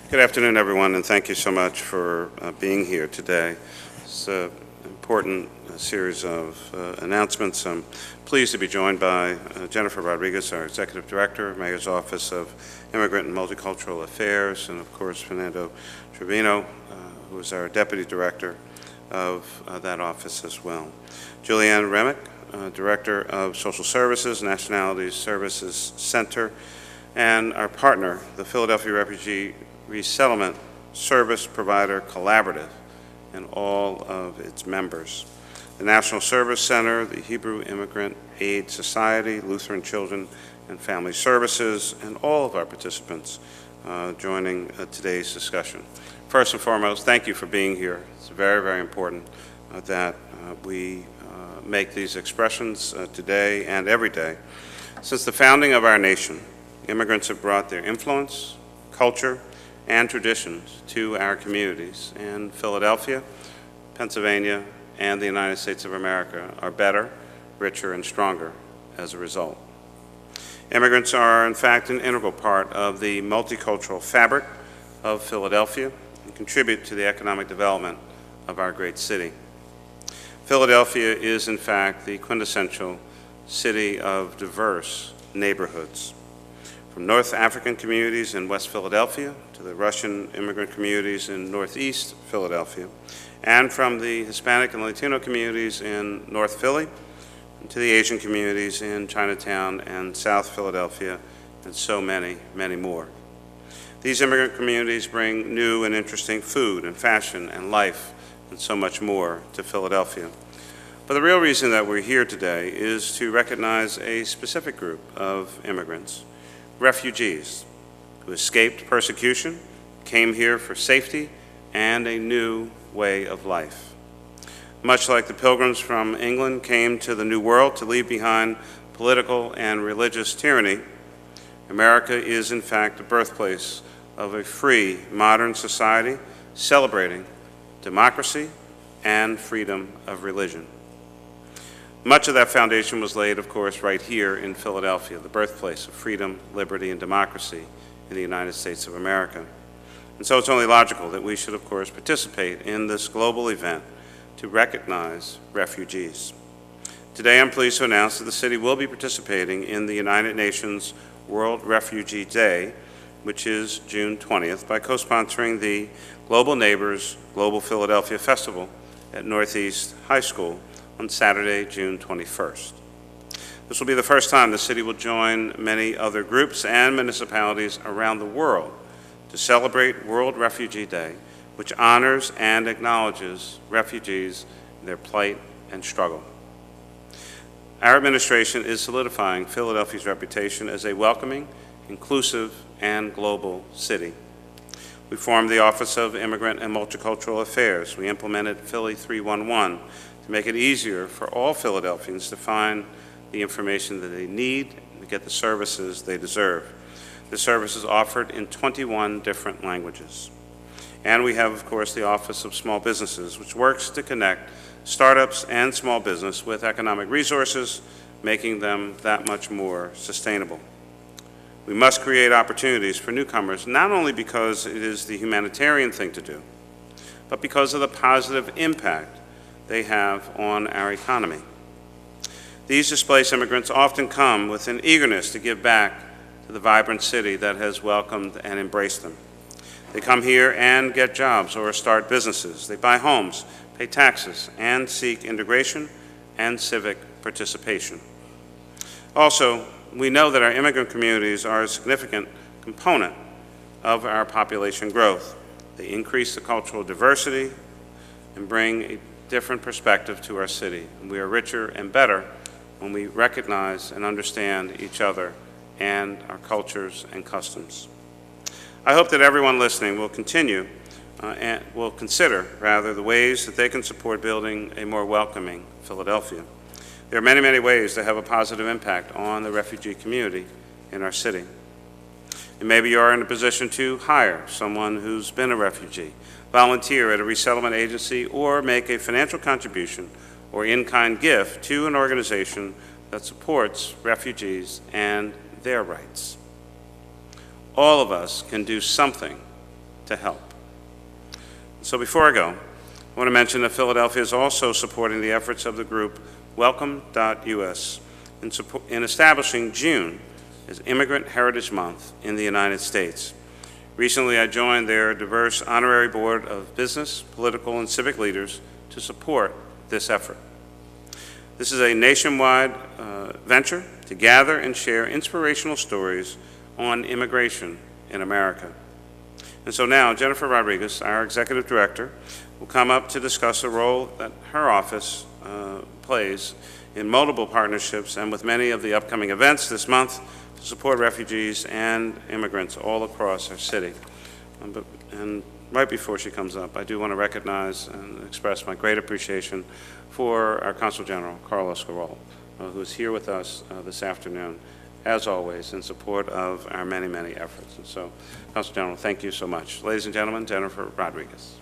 Good afternoon, everyone, and thank you so much for being here today. It's an important series of announcements. I'm pleased to be joined by Jennifer Rodriguez, our Executive Director, Mayor's Office of Immigrant and Multicultural Affairs, and of course Fernando Trevino, who is our Deputy Director of that office as well. Julianne Remick, Director of Social Services, Nationalities Services Center, and our partner, the Philadelphia Refugee Resettlement Service Provider Collaborative, and all of its members. The National Service Center, the Hebrew Immigrant Aid Society, Lutheran Children and Family Services, and all of our participants joining today's discussion. First and foremost, thank you for being here. It's very, very important that we make these expressions today and every day. Since the founding of our nation, immigrants have brought their influence, culture, and traditions to our communities, and Philadelphia, Pennsylvania, and the United States of America are better, richer, and stronger as a result. Immigrants are, in fact, an integral part of the multicultural fabric of Philadelphia and contribute to the economic development of our great city. Philadelphia is, in fact, the quintessential city of diverse neighborhoods. From North African communities in West Philadelphia to the Russian immigrant communities in Northeast Philadelphia, and from the Hispanic and Latino communities in North Philly to the Asian communities in Chinatown and South Philadelphia, and so many, many more. These immigrant communities bring new and interesting food and fashion and life and so much more to Philadelphia. But the real reason that we're here today is to recognize a specific group of immigrants, refugees, who escaped persecution, came here for safety and a new way of life. Much like the pilgrims from England came to the New World to leave behind political and religious tyranny, America is in fact the birthplace of a free, modern society celebrating democracy and freedom of religion. Much of that foundation was laid, of course, right here in Philadelphia, the birthplace of freedom, liberty, and democracy in the United States of America. And so it's only logical that we should, of course, participate in this global event to recognize refugees. Today, I'm pleased to announce that the city will be participating in the United Nations World Refugee Day, which is June 20th, by co-sponsoring the Global Neighbors Global Philadelphia Festival at Northeast High School on Saturday, June 21st. This will be the first time the city will join many other groups and municipalities around the world to celebrate World Refugee Day, which honors and acknowledges refugees, their plight and struggle. Our administration is solidifying Philadelphia's reputation as a welcoming, inclusive, and global city. We formed the Office of Immigrant and Multicultural Affairs. We implemented Philly 311 to make it easier for all Philadelphians to find the information that they need and to get the services they deserve. The service is offered in 21 different languages. And we have, of course, the Office of Small Businesses, which works to connect startups and small business with economic resources, making them that much more sustainable. We must create opportunities for newcomers, not only because it is the humanitarian thing to do, but because of the positive impact they have on our economy. These displaced immigrants often come with an eagerness to give back to the vibrant city that has welcomed and embraced them. They come here and get jobs or start businesses. They buy homes, pay taxes, and seek integration and civic participation. Also, we know that our immigrant communities are a significant component of our population growth. They increase the cultural diversity and bring a different perspective to our city. And we are richer and better when we recognize and understand each other and our cultures and customs. I hope that everyone listening will consider the ways that they can support building a more welcoming Philadelphia. There are many, many ways to have a positive impact on the refugee community in our city. And maybe you are in a position to hire someone who's been a refugee, volunteer at a resettlement agency, or make a financial contribution or in-kind gift to an organization that supports refugees and their rights. All of us can do something to help. So before I go, I want to mention that Philadelphia is also supporting the efforts of the group Welcome.us in establishing June as Immigrant Heritage Month in the United States. Recently, I joined their diverse honorary board of business, political, and civic leaders to support this effort. This is a nationwide venture to gather and share inspirational stories on immigration in America. And so now, Jennifer Rodriguez, our Executive Director, will come up to discuss the role that her office plays in multiple partnerships and with many of the upcoming events this month to support refugees and immigrants all across our city. And right before she comes up, I do want to recognize and express my great appreciation for our Consul General, Carlos Garol, who is here with us this afternoon, as always, in support of our many, many efforts. And so, Consul General, thank you so much. Ladies and gentlemen, Jennifer Rodriguez.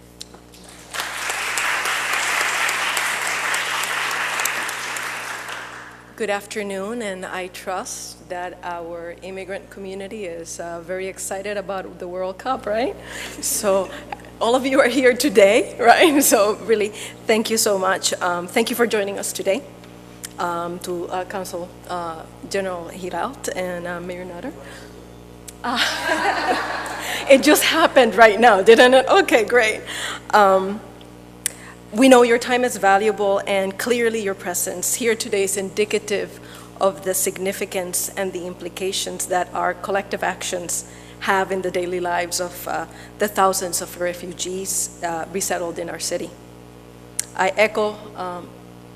Good afternoon, and I trust that our immigrant community is very excited about the World Cup, right? So all of you are here today, right? So really, thank you so much. Thank you for joining us today. To Consul General Giralt and Mayor Nutter. It just happened right now, didn't it? Okay, great. We know your time is valuable, and clearly your presence here today is indicative of the significance and the implications that our collective actions have in the daily lives of the thousands of refugees resettled in our city. I echo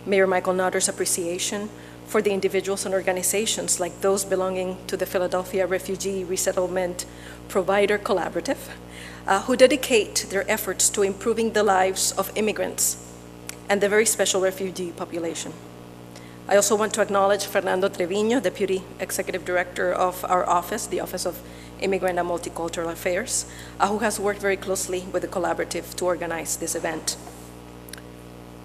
Mayor Michael Nutter's appreciation for the individuals and organizations like those belonging to the Philadelphia Refugee Resettlement Provider Collaborative, who dedicate their efforts to improving the lives of immigrants and the very special refugee population. I also want to acknowledge Fernando Treviño, Deputy Executive Director of our office, the Office of Immigrant and Multicultural Affairs, who has worked very closely with the collaborative to organize this event.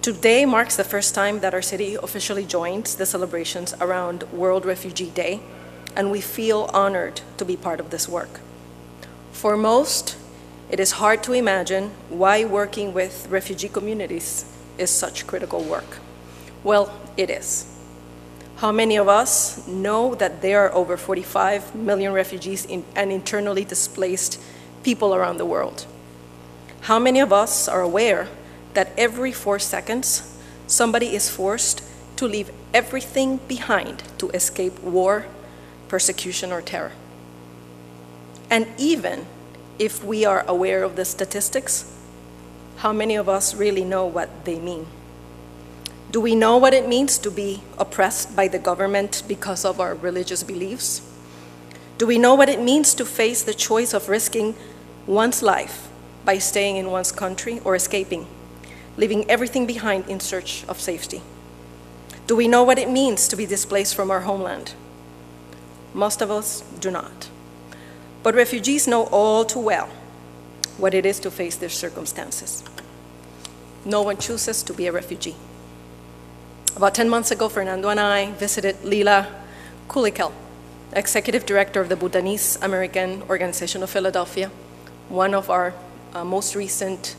Today marks the first time that our city officially joins the celebrations around World Refugee Day, and we feel honored to be part of this work. For most, it is hard to imagine why working with refugee communities is such critical work. Well, it is. How many of us know that there are over 45 million refugees and internally displaced people around the world? How many of us are aware that every 4 seconds, somebody is forced to leave everything behind to escape war, persecution, or terror? And even if we are aware of the statistics, how many of us really know what they mean? Do we know what it means to be oppressed by the government because of our religious beliefs? Do we know what it means to face the choice of risking one's life by staying in one's country or escaping, leaving everything behind in search of safety? Do we know what it means to be displaced from our homeland? Most of us do not. But refugees know all too well what it is to face their circumstances. No one chooses to be a refugee. About 10 months ago, Fernando and I visited Lila Kulikel, Executive Director of the Bhutanese American Organization of Philadelphia, one of our most recent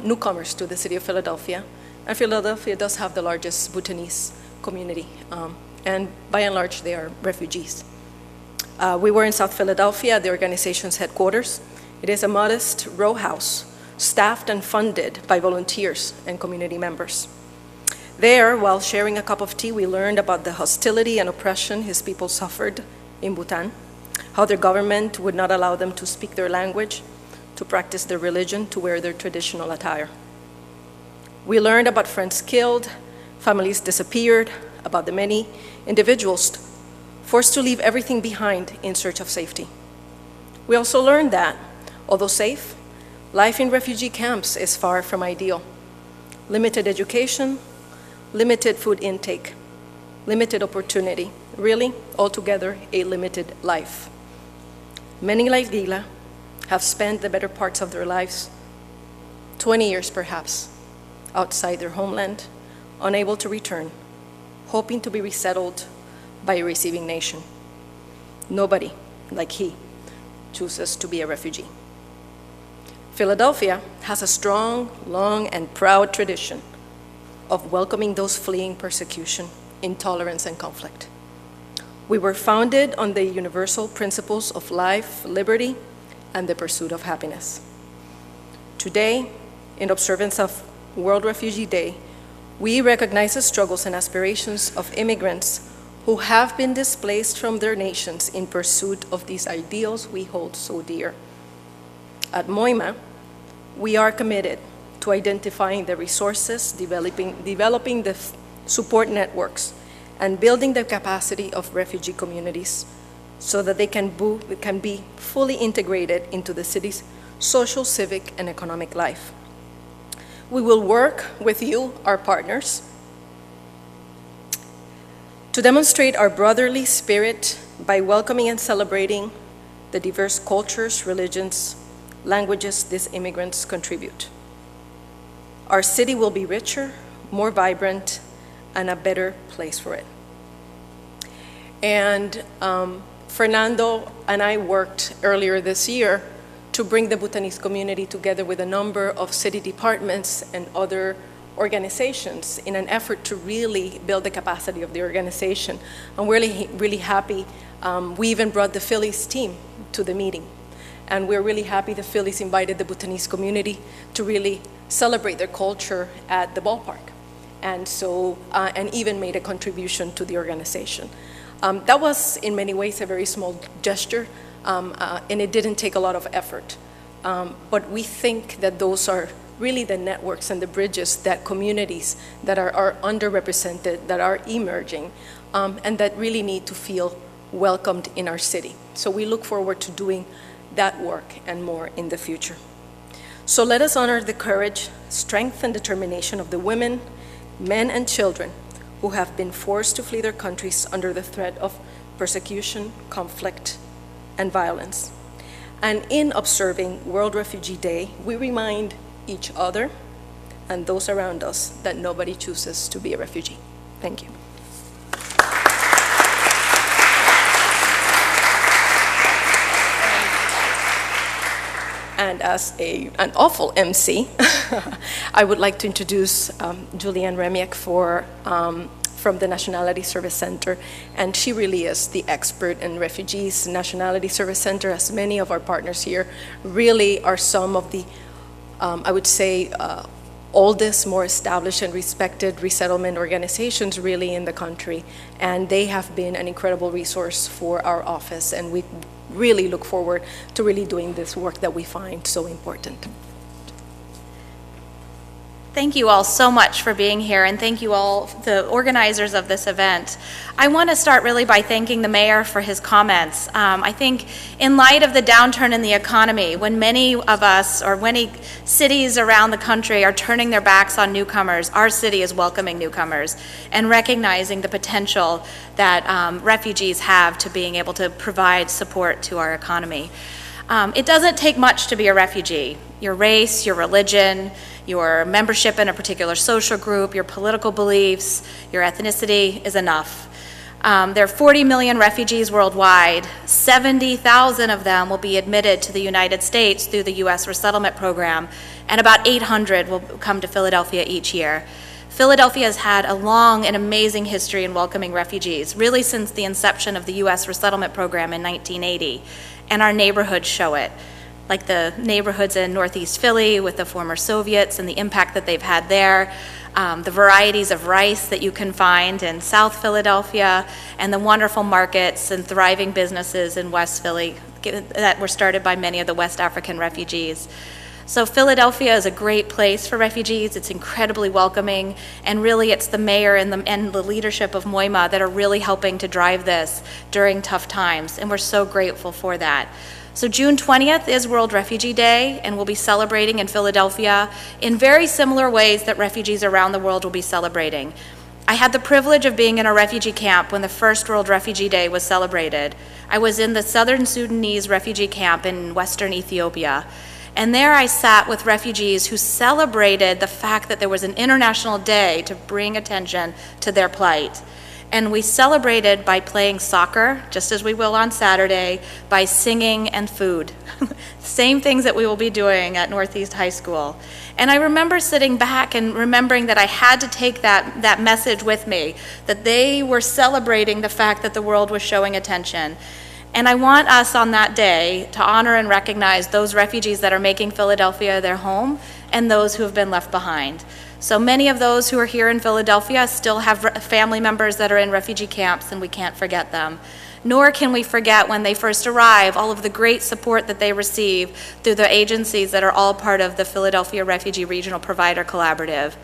newcomers to the city of Philadelphia. And Philadelphia does have the largest Bhutanese community, and by and large, they are refugees. We were in South Philadelphia, the organization's headquarters. It is a modest row house, staffed and funded by volunteers and community members. There, while sharing a cup of tea, we learned about the hostility and oppression his people suffered in Bhutan, how their government would not allow them to speak their language, to practice their religion, to wear their traditional attire. We learned about friends killed, families disappeared, about the many individuals forced to leave everything behind in search of safety. We also learned that, although safe, life in refugee camps is far from ideal. Limited education, limited food intake, limited opportunity, really, altogether, a limited life. Many like Lila have spent the better parts of their lives, 20 years perhaps, outside their homeland, unable to return, hoping to be resettled by a receiving nation. Nobody, like he, chooses to be a refugee. Philadelphia has a strong, long, and proud tradition of welcoming those fleeing persecution, intolerance, and conflict. We were founded on the universal principles of life, liberty, and the pursuit of happiness. Today, in observance of World Refugee Day, we recognize the struggles and aspirations of immigrants who have been displaced from their nations in pursuit of these ideals we hold so dear. At Moima, we are committed to identifying the resources, developing the support networks, and building the capacity of refugee communities so that they can be fully integrated into the city's social, civic, and economic life. We will work with you, our partners, to demonstrate our brotherly spirit by welcoming and celebrating the diverse cultures, religions, languages these immigrants contribute. Our city will be richer, more vibrant, and a better place for it. And Fernando and I worked earlier this year to bring the Bhutanese community together with a number of city departments and other organizations in an effort to really build the capacity of the organization. I'm really happy. We even brought the Phillies team to the meeting. And we're really happy the Phillies invited the Bhutanese community to really celebrate their culture at the ballpark. And so, and even made a contribution to the organization. That was, in many ways, a very small gesture, and it didn't take a lot of effort. But we think that those are really the networks and the bridges that communities that are underrepresented, that are emerging, and that really need to feel welcomed in our city. So we look forward to doing that work and more in the future. So let us honor the courage, strength, and determination of the women, men, and children who have been forced to flee their countries under the threat of persecution, conflict, and violence. And in observing World Refugee Day, we remind each other and those around us that nobody chooses to be a refugee. Thank you. And as an awful MC, I would like to introduce Julianne Remiak from the Nationality Service Center, and she really is the expert in refugees. Nationality Service Center, as many of our partners here, really are some of the, I would say, oldest, more established and respected resettlement organizations really in the country, and they have been an incredible resource for our office, and we really look forward to really doing this work that we find so important. Thank you all so much for being here, and thank you all, the organizers of this event. I want to start really by thanking the mayor for his comments. I think in light of the downturn in the economy, when many of us, or many cities around the country are turning their backs on newcomers, our city is welcoming newcomers and recognizing the potential that refugees have to being able to provide support to our economy. It doesn't take much to be a refugee. Your race, your religion, your membership in a particular social group, your political beliefs, your ethnicity is enough. There are 40 million refugees worldwide. 70,000 of them will be admitted to the United States through the U.S. resettlement program, and about 800 will come to Philadelphia each year. Philadelphia has had a long and amazing history in welcoming refugees, really since the inception of the U.S. resettlement program in 1980, and our neighborhoods show it. Like the neighborhoods in Northeast Philly with the former Soviets and the impact that they've had there, the varieties of rice that you can find in South Philadelphia, and the wonderful markets and thriving businesses in West Philly that were started by many of the West African refugees. So Philadelphia is a great place for refugees. It's incredibly welcoming, and really it's the mayor and the leadership of Moima that are really helping to drive this during tough times, and we're so grateful for that. So June 20th is World Refugee Day, and we'll be celebrating in Philadelphia in very similar ways that refugees around the world will be celebrating. I had the privilege of being in a refugee camp when the first World Refugee Day was celebrated. I was in the Southern Sudanese refugee camp in Western Ethiopia, and there I sat with refugees who celebrated the fact that there was an international day to bring attention to their plight. And we celebrated by playing soccer, just as we will on Saturday, by singing and food. Same things that we will be doing at Northeast High School. And I remember sitting back and remembering that I had to take that message with me, that they were celebrating the fact that the world was showing attention. And I want us on that day to honor and recognize those refugees that are making Philadelphia their home and those who have been left behind. So many of those who are here in Philadelphia still have family members that are in refugee camps, and we can't forget them. Nor can we forget when they first arrive all of the great support that they receive through the agencies that are all part of the Philadelphia Refugee Regional Provider Collaborative.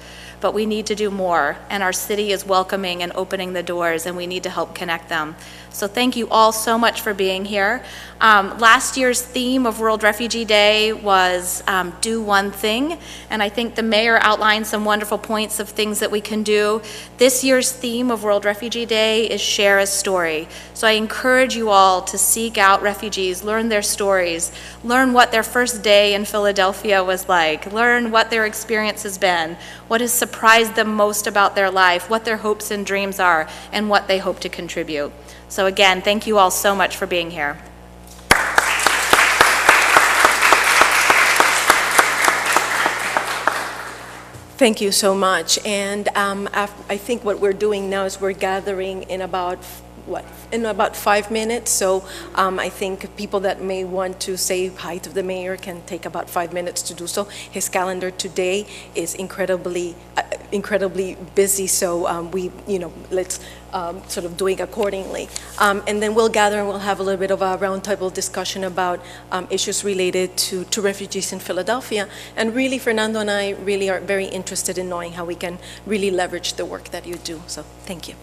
But we need to do more, and our city is welcoming and opening the doors, and we need to help connect them. So thank you all so much for being here. Last year's theme of World Refugee Day was do one thing, and I think the mayor outlined some wonderful points of things that we can do. This year's theme of World Refugee Day is share a story. So I encourage you all to seek out refugees, learn their stories, learn what their first day in Philadelphia was like, learn what their experience has been, what has surprised them most about their life, what their hopes and dreams are, and what they hope to contribute. So again, thank you all so much for being here. Thank you so much. And I think what we're doing now is we're gathering in about, in about 5 minutes. So I think people that may want to say hi to the mayor can take about 5 minutes to do so. His calendar today is incredibly busy, so let's sort of doing accordingly. And then we'll gather and we'll have a little bit of a roundtable discussion about issues related to refugees in Philadelphia. And really, Fernando and I really are very interested in knowing how we can really leverage the work that you do. So thank you.